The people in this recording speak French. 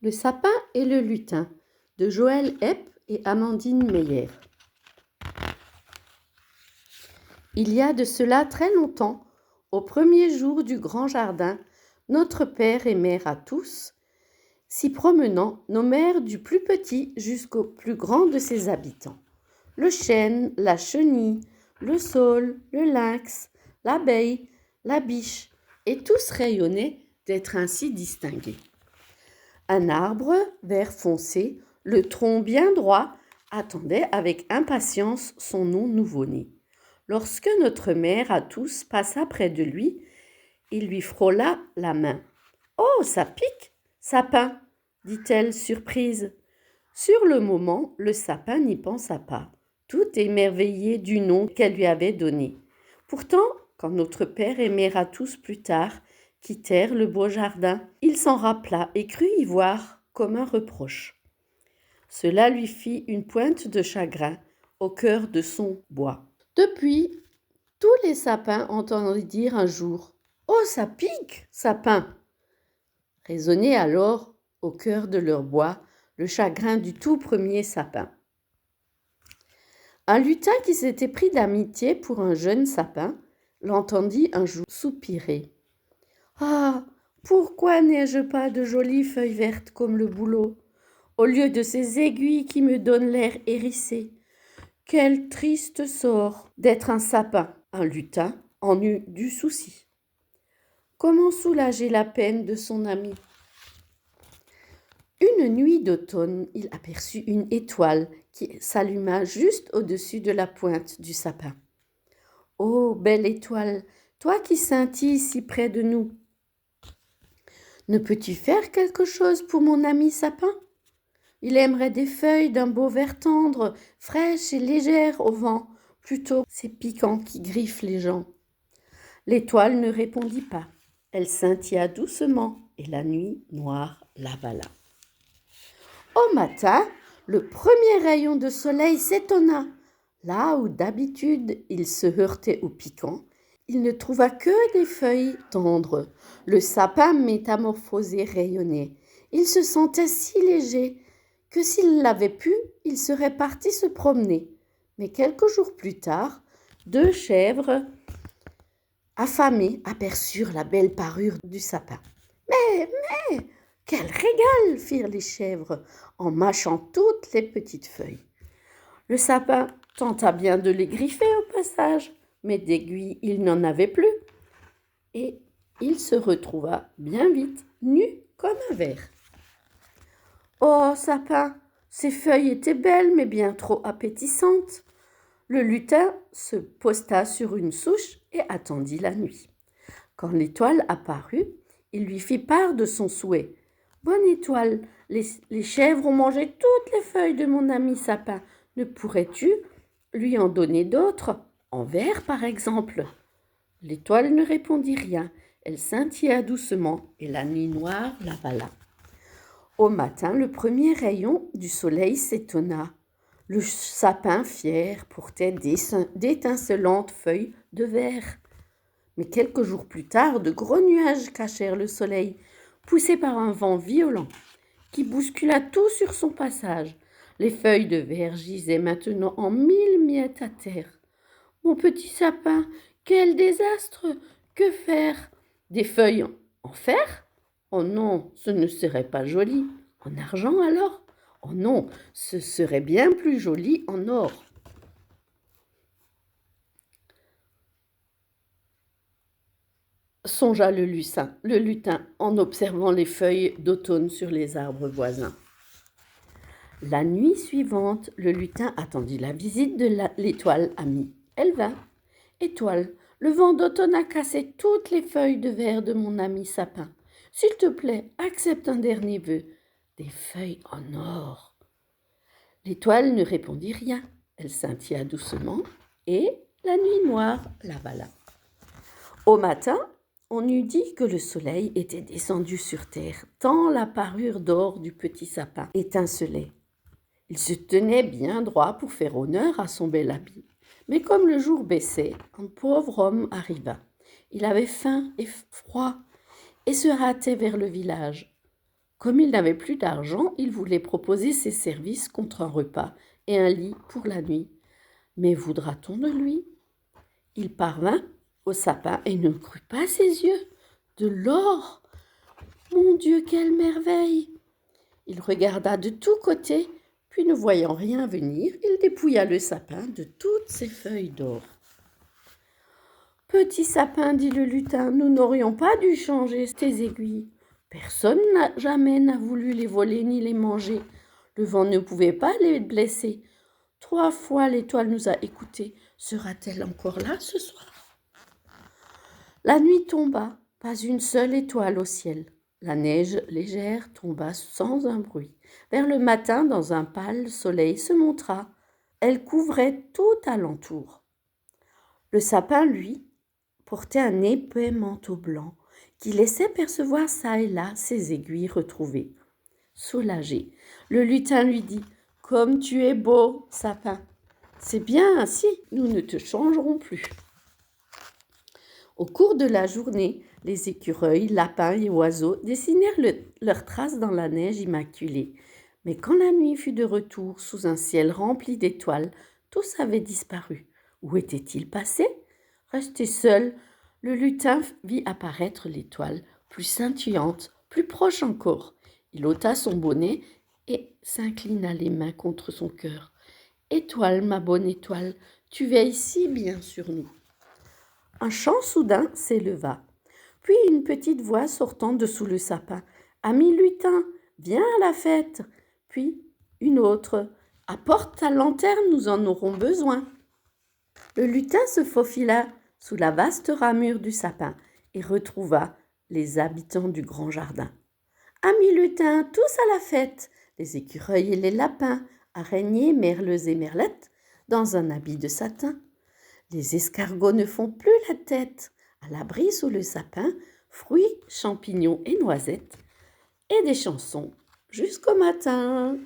Le sapin et le lutin de Joël Hepp et Amandine Meyer. Il y a de cela très longtemps, au premier jour du grand jardin, notre père et mère à tous, s'y promenant, nos mères du plus petit jusqu'au plus grand de ses habitants. Le chêne, la chenille, le saule, le lynx, l'abeille, la biche, et tous rayonnaient d'être ainsi distingués. Un arbre, vert foncé, le tronc bien droit, attendait avec impatience son nom nouveau-né. Lorsque notre mère à tous passa près de lui, il lui frôla la main. « Oh, ça pique, sapin !» dit-elle surprise. Sur le moment, le sapin n'y pensa pas, tout émerveillé du nom qu'elle lui avait donné. Pourtant, quand notre père et mère à tous plus tard quittèrent le beau jardin, il s'en rappela et crut y voir comme un reproche. Cela lui fit une pointe de chagrin au cœur de son bois. Depuis, tous les sapins entendirent dire un jour « Oh, ça pique, sapin !» Résonnait alors au cœur de leur bois le chagrin du tout premier sapin. Un lutin qui s'était pris d'amitié pour un jeune sapin l'entendit un jour soupirer. « Ah, pourquoi n'ai-je pas de jolies feuilles vertes comme le bouleau, au lieu de ces aiguilles qui me donnent l'air hérissé? Quel triste sort d'être un sapin !» Un lutin en eut du souci. Comment soulager la peine de son ami? Une nuit d'automne, il aperçut une étoile qui s'alluma juste au-dessus de la pointe du sapin. « Oh, belle étoile, toi qui scintilles si près de nous, ne peux-tu faire quelque chose pour mon ami sapin? Il aimerait des feuilles d'un beau vert tendre, fraîches et légères au vent, plutôt que ces piquants qui griffent les gens. » L'étoile ne répondit pas. Elle scintilla doucement et la nuit noire l'avala. Au matin, le premier rayon de soleil s'étonna. Là où d'habitude il se heurtait au piquant, il ne trouva que des feuilles tendres. Le sapin métamorphosé rayonnait. Il se sentait si léger que s'il l'avait pu, il serait parti se promener. Mais quelques jours plus tard, 2 chèvres affamées aperçurent la belle parure du sapin. Mais, quel régal, firent les chèvres en mâchant toutes les petites feuilles. Le sapin tenta bien de les griffer au passage, mais d'aiguilles il n'en avait plus. Et il se retrouva bien vite nu comme un ver. « Oh, sapin, ces feuilles étaient belles, mais bien trop appétissantes. » Le lutin se posta sur une souche et attendit la nuit. Quand l'étoile apparut, il lui fit part de son souhait. « Bonne étoile, les chèvres ont mangé toutes les feuilles de mon ami sapin. Ne pourrais-tu lui en donner d'autres, en verre par exemple ?» L'étoile ne répondit rien. Elle scintilla doucement et la nuit noire l'avala. Au matin, le premier rayon du soleil s'étonna. Le sapin fier portait d'étincelantes feuilles de verre. Mais quelques jours plus tard, de gros nuages cachèrent le soleil, poussés par un vent violent, qui bouscula tout sur son passage. Les feuilles de verre gisaient maintenant en 1000 miettes à terre. « Mon petit sapin, quel désastre! Que faire? Des feuilles en fer? Oh non, ce ne serait pas joli. En argent alors? Oh non, ce serait bien plus joli en or. » Songea le lutin en observant les feuilles d'automne sur les arbres voisins. La nuit suivante, le lutin attendit la visite de l'étoile amie. Elle vint. « Étoile, le vent d'automne a cassé toutes les feuilles de verre de mon ami sapin. S'il te plaît, accepte un dernier vœu. Des feuilles en or. » L'étoile ne répondit rien. Elle scintilla doucement et la nuit noire l'avala. Au matin, on eût dit que le soleil était descendu sur terre, tant la parure d'or du petit sapin étincelait. Il se tenait bien droit pour faire honneur à son bel habit. Mais comme le jour baissait, un pauvre homme arriva. Il avait faim et froid et se hâtait vers le village. Comme il n'avait plus d'argent, il voulait proposer ses services contre un repas et un lit pour la nuit. Mais voudra-t-on de lui? Il parvint au sapin et ne crut pas ses yeux. De l'or! Mon Dieu, quelle merveille! Il regarda de tous côtés, puis ne voyant rien venir, il dépouilla le sapin de toutes ses feuilles d'or. Petit sapin, dit le lutin, nous n'aurions pas dû changer tes aiguilles. Personne jamais n'a voulu les voler ni les manger. Le vent ne pouvait pas les blesser. 3 fois l'étoile nous a écoutés. Sera-t-elle encore là ce soir? La nuit tomba, pas une seule étoile au ciel. La neige légère tomba sans un bruit. Vers le matin, dans un pâle soleil se montra. Elle couvrait tout alentour. Le sapin, lui, portait un épais manteau blanc qui laissait percevoir çà et là ses aiguilles retrouvées. Soulagé, le lutin lui dit « Comme tu es beau, sapin, c'est bien ainsi, nous ne te changerons plus. » Au cours de la journée, les écureuils, lapins et oiseaux dessinèrent leurs traces dans la neige immaculée. Mais quand la nuit fut de retour sous un ciel rempli d'étoiles, tous avaient disparu. Où étaient-ils passés? Resté seul, le lutin vit apparaître l'étoile, plus scintillante, plus proche encore. Il ôta son bonnet et s'inclina les mains contre son cœur. « Étoile, ma bonne étoile, tu veilles si bien sur nous. » Un chant soudain s'éleva, puis une petite voix sortant de sous le sapin. « Ami lutin, viens à la fête !» Puis une autre. « Apporte ta lanterne, nous en aurons besoin. » Le lutin se faufila sous la vaste ramure du sapin et retrouva les habitants du grand jardin. « Amis lutins, tous à la fête !» Les écureuils et les lapins, araignées, merles et merlettes, dans un habit de satin. Les escargots ne font plus la tête, à l'abri sous le sapin, fruits, champignons et noisettes, et des chansons jusqu'au matin.